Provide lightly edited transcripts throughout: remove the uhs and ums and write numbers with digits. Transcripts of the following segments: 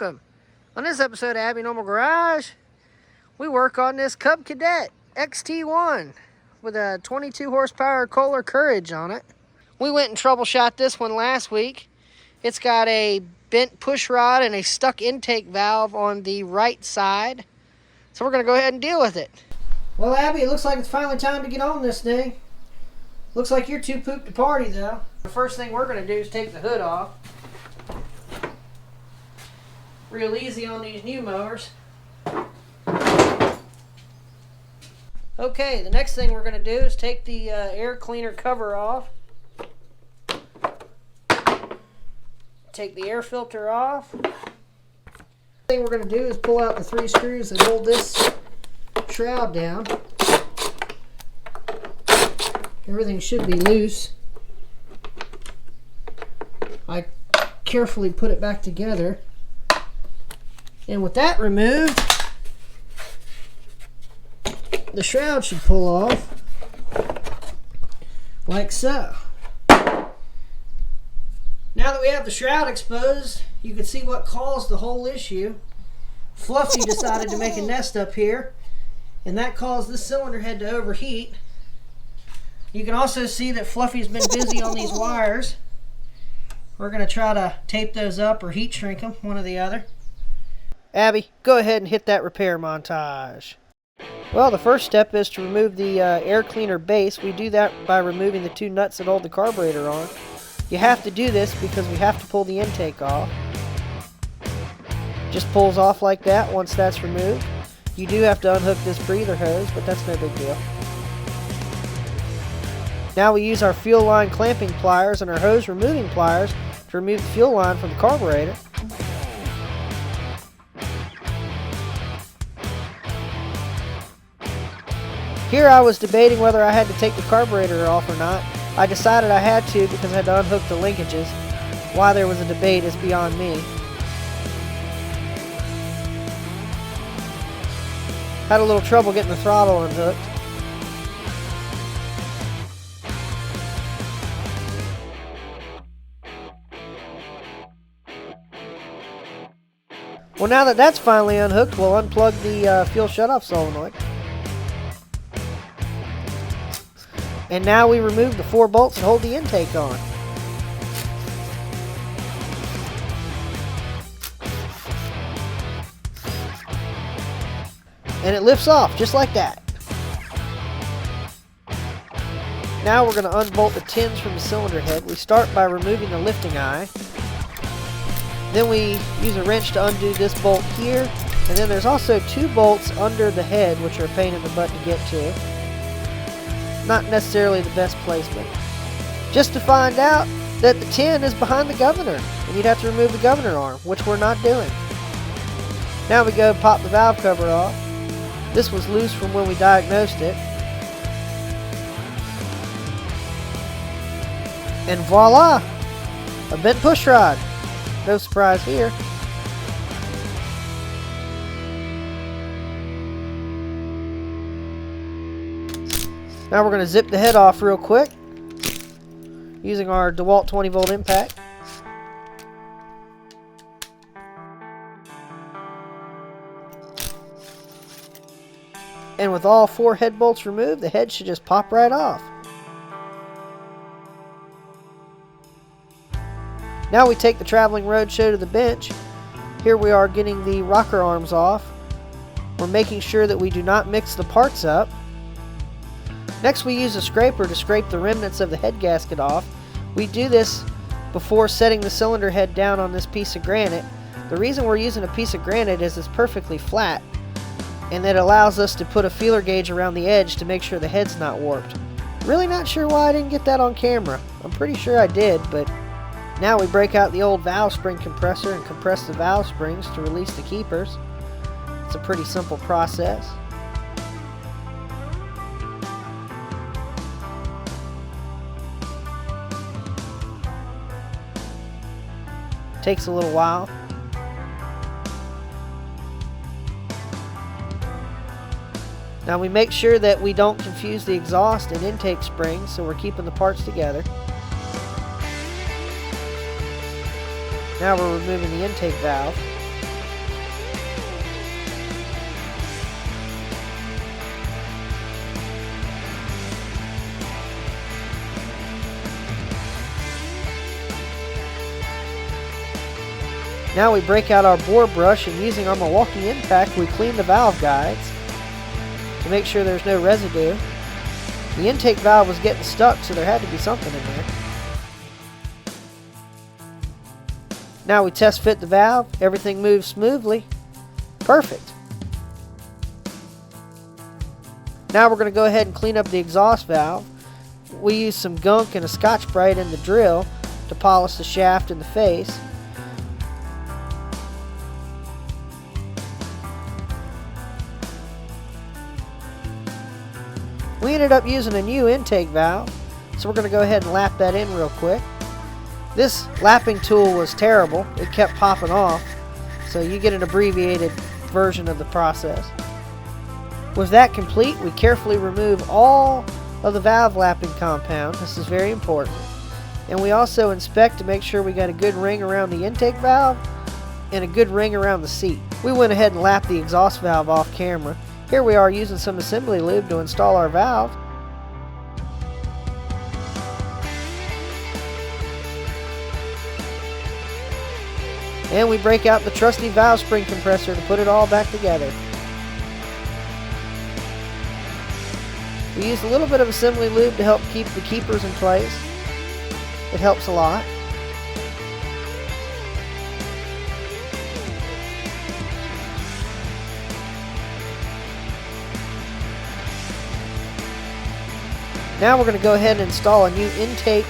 welcome. On this episode of Abby Normal Garage, we work on this Cub Cadet XT1 with a 22 horsepower Kohler Courage on it. We went and troubleshot this one last week. It's got a bent push rod and a stuck intake valve on the right side. So we're going to go ahead and deal with it. Well, Abby, it looks like it's finally time to get on this thing. Looks like you're too pooped to party, though. The first thing we're going to do is take the hood off. Real easy on these new mowers. Okay, the next thing we're going to do is take the air cleaner cover off. Take the air filter off. The thing we're going to do is pull out the 3 screws that hold this shroud down. Everything should be loose. I carefully put it back together. And with that removed, the shroud should pull off like so. Now that we have the shroud exposed, you can see what caused the whole issue. Fluffy decided to make a nest up here, and that caused this cylinder head to overheat. You can also see that Fluffy's been busy on these wires. We're going to try to tape those up or heat shrink them, one or the other. Abby, go ahead and hit that repair montage. Well, the first step is to remove the air cleaner base. We do that by removing the 2 nuts that hold the carburetor on. You have to do this because we have to pull the intake off. Just pulls off like that once that's removed. You do have to unhook this breather hose, but that's no big deal. Now we use our fuel line clamping pliers and our hose removing pliers to remove the fuel line from the carburetor. Here I was debating whether I had to take the carburetor off or not. I decided I had to because I had to unhook the linkages. Why there was a debate is beyond me. Had a little trouble getting the throttle unhooked. Well, now that that's finally unhooked, we'll unplug the fuel shutoff solenoid. And now we remove the 4 bolts that hold the intake on. And it lifts off just like that. Now we're going to unbolt the tins from the cylinder head. We start by removing the lifting eye. Then we use a wrench to undo this bolt here. And then there's also 2 bolts under the head, which are a pain in the butt to get to. Not necessarily the best placement. Just to find out that the tin is behind the governor, and you'd have to remove the governor arm, which we're not doing. Now we go pop the valve cover off. This was loose from when we diagnosed it. And voila! A bent push rod. No surprise here. Now we're going to zip the head off real quick using our DeWalt 20 volt impact. And with all 4 head bolts removed, the head should just pop right off. Now we take the traveling roadshow to the bench. Here we are getting the rocker arms off. We're making sure that we do not mix the parts up. Next we use a scraper to scrape the remnants of the head gasket off. We do this before setting the cylinder head down on this piece of granite. The reason we're using a piece of granite is it's perfectly flat, and that allows us to put a feeler gauge around the edge to make sure the head's not warped. Really not sure why I didn't get that on camera. I'm pretty sure I did, but now we break out the old valve spring compressor and compress the valve springs to release the keepers. It's a pretty simple process. Takes a little while. Now we make sure that we don't confuse the exhaust and intake springs, so we're keeping the parts together. Now we're removing the intake valve. Now we break out our bore brush, and using our Milwaukee impact, we clean the valve guides to make sure there's no residue. The intake valve was getting stuck, so there had to be something in there. Now we test fit the valve. Everything moves smoothly. Perfect. Now we're going to go ahead and clean up the exhaust valve. We use some gunk and a Scotch-Brite in the drill to polish the shaft and the face. We ended up using a new intake valve, so we're going to go ahead and lap that in real quick. This lapping tool was terrible. It kept popping off, so you get an abbreviated version of the process. With that complete, we carefully remove all of the valve lapping compound. This is very important. And we also inspect to make sure we got a good ring around the intake valve and a good ring around the seat. We went ahead and lapped the exhaust valve off camera. Here we are using some assembly lube to install our valve. And we break out the trusty valve spring compressor to put it all back together. We use a little bit of assembly lube to help keep the keepers in place. It helps a lot. Now we're going to go ahead and install a new intake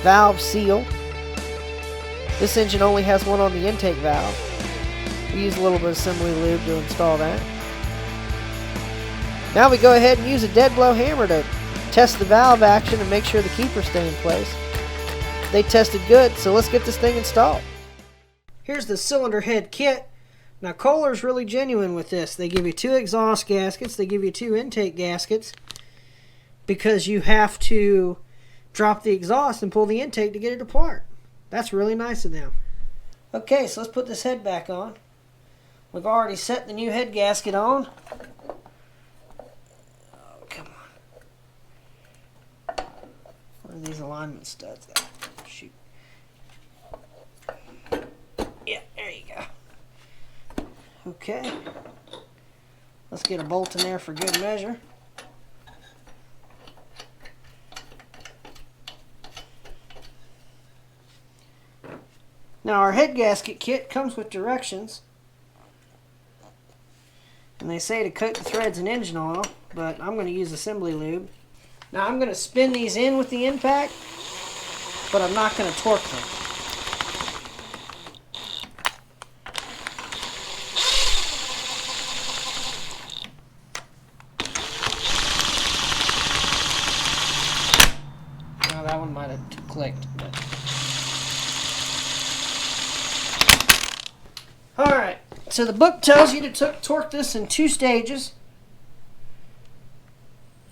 valve seal. This engine only has one on the intake valve. We use a little bit of assembly lube to install that. Now we go ahead and use a dead blow hammer to test the valve action and make sure the keepers stay in place. They tested good, so let's get this thing installed. Here's the cylinder head kit. Now Kohler's really genuine with this. They give you 2 exhaust gaskets, they give you 2 intake gaskets, because you have to drop the exhaust and pull the intake to get it apart. That's really nice of them. Okay, so let's put this head back on. We've already set the new head gasket on. Oh, come on. Where are these alignment studs at? Shoot. Yeah, there you go. Okay. Let's get a bolt in there for good measure. Now our head gasket kit comes with directions, and they say to coat the threads in engine oil, but I'm going to use assembly lube. Now I'm going to spin these in with the impact, but I'm not going to torque them. Now that one might have clicked, but alright, so the book tells you to torque this in 2 stages.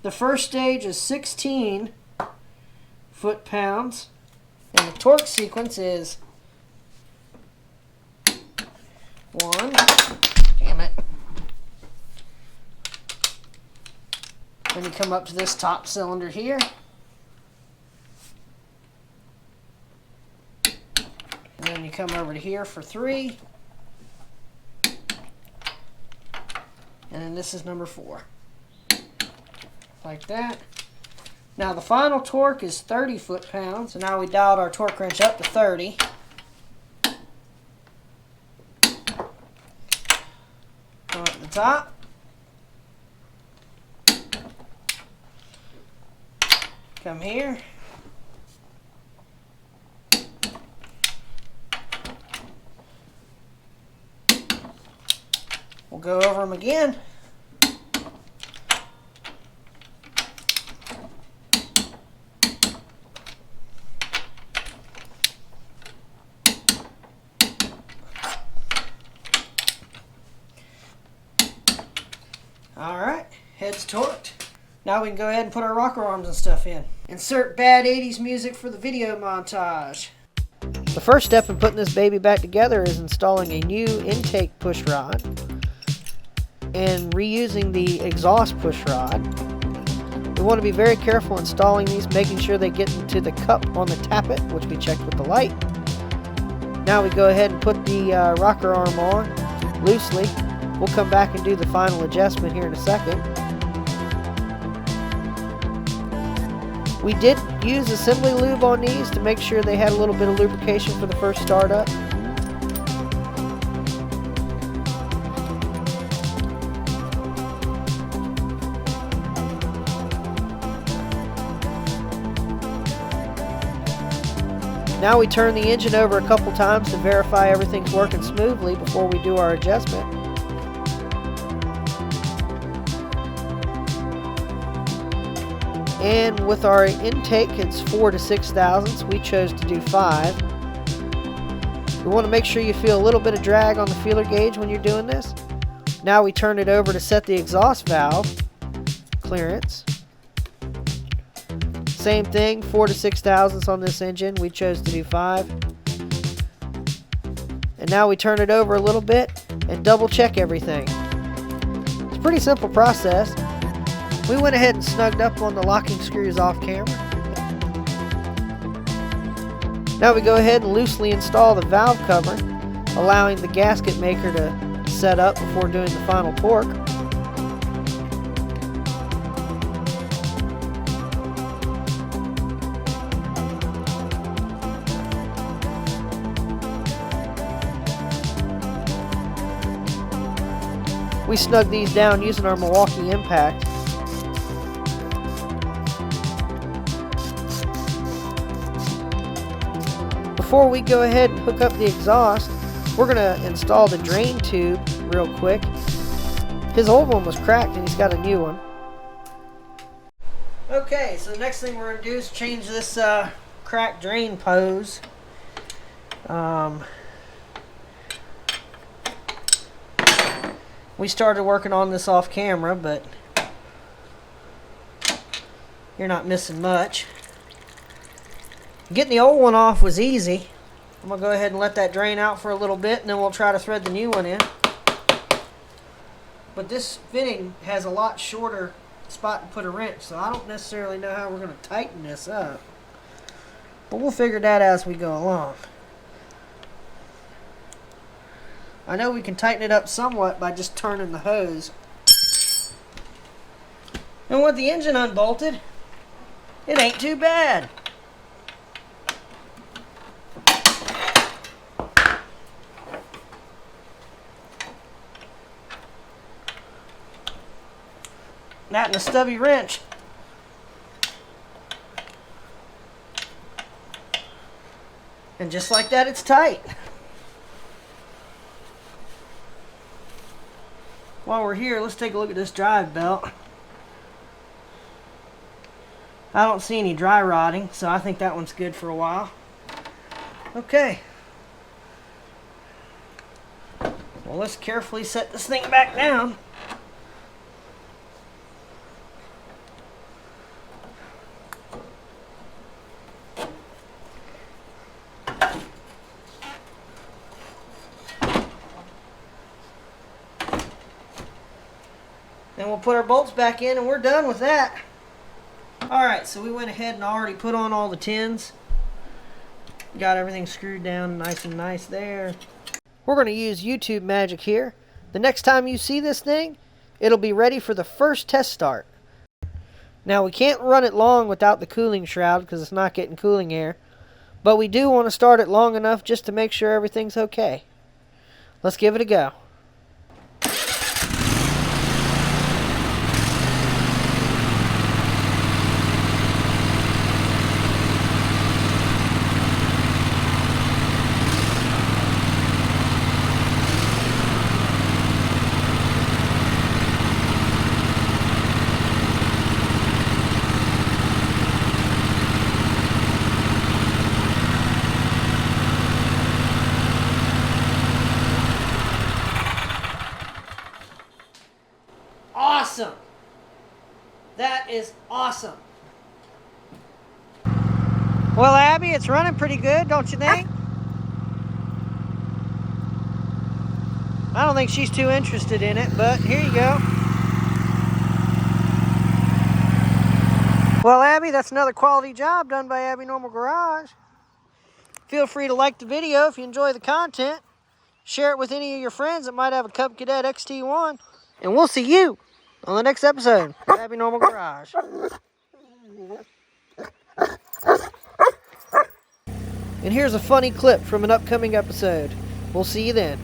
The first stage is 16 foot-pounds, and the torque sequence is 1, damn it, then you come up to this top cylinder here, and then you come over to here for 3, and then this is number 4. Like that. Now the final torque is 30 foot-pounds. So now we dialed our torque wrench up to 30. Go at the top. Come here. We'll go over them again. Alright, head's torqued. Now we can go ahead and put our rocker arms and stuff in. Insert bad 80s music for the video montage. The first step in putting this baby back together is installing a new intake push rod and reusing the exhaust push rod. We want to be very careful installing these, making sure they get into the cup on the tappet, which we checked with the light. Now we go ahead and put the rocker arm on loosely. We'll come back and do the final adjustment here in a second. We did use assembly lube on these to make sure they had a little bit of lubrication for the first startup. Now we turn the engine over a couple times to verify everything's working smoothly before we do our adjustment. And with our intake, it's 4 to 6 thousandths. We chose to do 5. We want to make sure you feel a little bit of drag on the feeler gauge when you're doing this. Now we turn it over to set the exhaust valve clearance. Same thing, 4 to 6 thousandths on this engine. We chose to do 5. And now we turn it over a little bit and double check everything. It's a pretty simple process. We went ahead and snugged up on the locking screws off camera. Now we go ahead and loosely install the valve cover, allowing the gasket maker to set up before doing the final torque. We snug these down using our Milwaukee impact. Before we go ahead and hook up the exhaust, we're going to install the drain tube real quick. His old one was cracked and he's got a new one. Okay, so the next thing we're going to do is change this cracked drain hose. We started working on this off camera, but you're not missing much. Getting the old one off was easy. I'm going to go ahead and let that drain out for a little bit, and then we'll try to thread the new one in. But this fitting has a lot shorter spot to put a wrench, so I don't necessarily know how we're going to tighten this up. But we'll figure that out as we go along. I know we can tighten it up somewhat by just turning the hose. And with the engine unbolted, it ain't too bad. That and a stubby wrench. And just like that, it's tight. While we're here, let's take a look at this drive belt. I don't see any dry rotting, so I think that one's good for a while. Okay. Well, let's carefully set this thing back down. And we'll put our bolts back in and we're done with that. Alright, so we went ahead and already put on all the tins. Got everything screwed down nice there. We're going to use YouTube magic here. The next time you see this thing, it'll be ready for the first test start. Now we can't run it long without the cooling shroud because it's not getting cooling air. But we do want to start it long enough just to make sure everything's okay. Let's give it a go. Awesome! That is awesome! Well, Abby, it's running pretty good, don't you think? I don't think she's too interested in it, but here you go. Well, Abby, that's another quality job done by Abby Normal Garage. Feel free to like the video if you enjoy the content. Share it with any of your friends that might have a Cub Cadet XT1. And we'll see you on the next episode of Happy Normal Garage. And here's a funny clip from an upcoming episode. We'll see you then.